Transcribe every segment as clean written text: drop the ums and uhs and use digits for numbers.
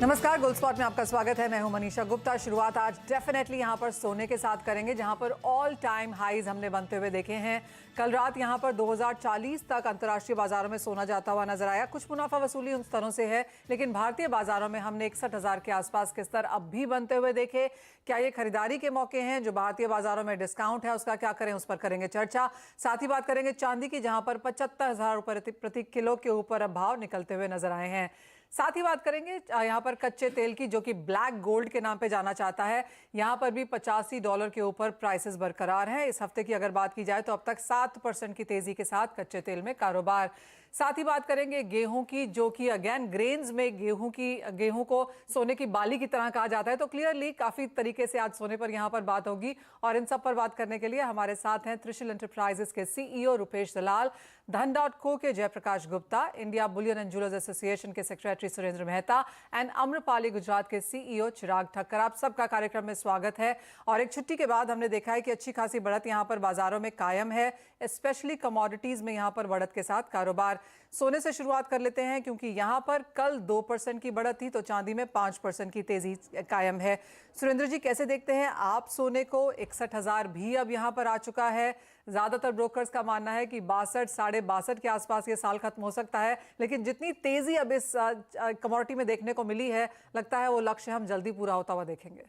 नमस्कार, gold spot में आपका स्वागत है। मैं हूं मनीषा गुप्ता। शुरुआत आज डेफिनेटली यहां पर सोने के साथ करेंगे, जहां पर ऑल टाइम हाईज हमने बनते हुए देखे हैं। कल रात यहां पर 2040 तक अंतर्राष्ट्रीय बाजारों में सोना जाता हुआ नजर आया। कुछ मुनाफा वसूली उन स्तरों से है, लेकिन भारतीय बाजारों में हमने 61,000 के आसपास के स्तर अब भी बनते हुए देखे। क्या ये खरीदारी के मौके हैं? जो भारतीय बाजारों में डिस्काउंट है उसका क्या करें, उस पर करेंगे चर्चा। साथ ही बात करेंगे चांदी की, जहां पर 75,000 रुपए प्रति किलो के ऊपर अब भाव निकलते हुए नजर आए हैं। साथ ही बात करेंगे यहां पर कच्चे तेल की, जो कि ब्लैक गोल्ड के नाम पे जाना चाहता है। यहां पर भी $85 के ऊपर प्राइसेस बरकरार हैं। इस हफ्ते की अगर बात की जाए तो अब तक 7% की तेजी के साथ कच्चे तेल में कारोबार। साथ ही बात करेंगे गेहूं की, जो कि अगेन ग्रेन्स में गेहूं को सोने की बाली की तरह कहा जाता है। तो क्लियरली काफी तरीके से आज सोने पर यहां पर बात होगी, और इन सब पर बात करने के लिए हमारे साथ हैं त्रिशूल एंटरप्राइजेस के सीईओ रुपेश दलाल, धन.co के Jayprakash Gupta, India bullion and jewellers association के सेक्रेटरी सुरेंद्र मेहता एंड अम्रपाली गुजरात के सीईओ चिराग ठक्कर। आप सबका कार्यक्रम में स्वागत है। और एक छुट्टी के बाद हमने देखा है कि अच्छी खासी बढ़त यहां पर बाजारों में कायम है, स्पेशली कमोडिटीज में यहां पर बढ़त के साथ कारोबार। सोने से शुरुआत कर लेते हैं, क्योंकि यहां पर कल 2% की बढ़त थी, तो चांदी में 5% की तेजी कायम है। सुरेंद्र जी, कैसे देखते हैं आप सोने को? 61,000 भी अब यहां पर आ चुका है। ज्यादातर ब्रोकर्स का मानना है कि 62, 62.5 के आसपास ये साल खत्म हो सकता है, लेकिन जितनी तेजी अब इस कमोडिटी में देखने को मिली है, लगता है वो लक्ष्य हम जल्दी पूरा होता हुआ देखेंगे।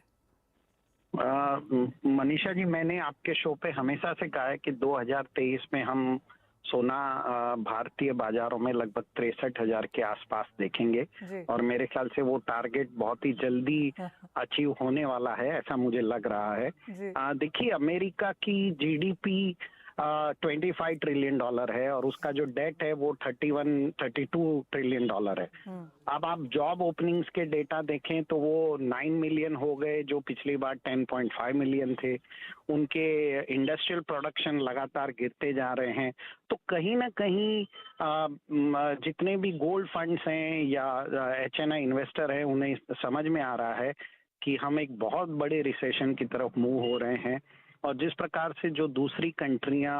मनीषा जी, मैंने आपके शो पे हमेशा से कहा है कि 2023 में हम सोना भारतीय बाजारों में लगभग 63,000 के आसपास देखेंगे, और मेरे ख्याल से वो टारगेट बहुत ही जल्दी अचीव होने वाला है, ऐसा मुझे लग रहा है। देखिए, अमेरिका की जीडीपी 25 ट्रिलियन डॉलर है, और उसका जो डेट है वो 32 ट्रिलियन डॉलर है। अब आप जॉब ओपनिंग्स के डेटा देखें तो वो 9 मिलियन हो गए, जो पिछली बार 10.5 मिलियन थे। उनके इंडस्ट्रियल प्रोडक्शन लगातार गिरते जा रहे हैं। तो कहीं ना कहीं जितने भी गोल्ड फंड्स हैं या एचएनआई इन्वेस्टर हैं, उन्हें समझ में आ रहा है कि हम एक बहुत बड़े रिसेशन की तरफ मूव हो रहे हैं। और जिस प्रकार से जो दूसरी कंट्रियां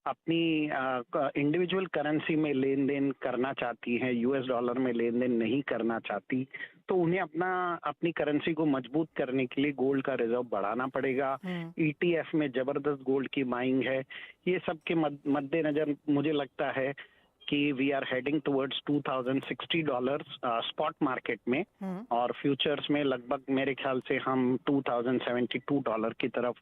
अपनी इंडिविजुअल करेंसी में लेन देन करना चाहती हैं, यूएस डॉलर में लेन देन नहीं करना चाहती, तो उन्हें अपनी करेंसी को मजबूत करने के लिए गोल्ड का रिजर्व बढ़ाना पड़ेगा। ईटीएफ में जबरदस्त गोल्ड की बाइंग है। ये सब के मद्देनजर मुझे लगता है कि we are heading towards $2060 spot market में, और फ्यूचर्स में लगभग मेरे ख्याल से हम $2072 की तरफ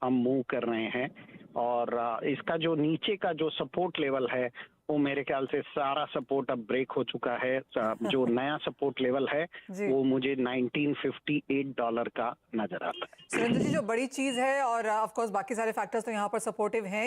हम मूव कर रहे हैं। और इसका जो नीचे का जो सपोर्ट लेवल है, वो मेरे ख्याल से सारा सपोर्ट अब ब्रेक हो चुका है। जो नया सपोर्ट लेवल है वो मुझे $1958 का नजर आता है। सुरेंद्र जी, जो बड़ी चीज है, और ऑफ कोर्स बाकी सारे फैक्टर्स तो यहाँ पर सपोर्टिव हैं।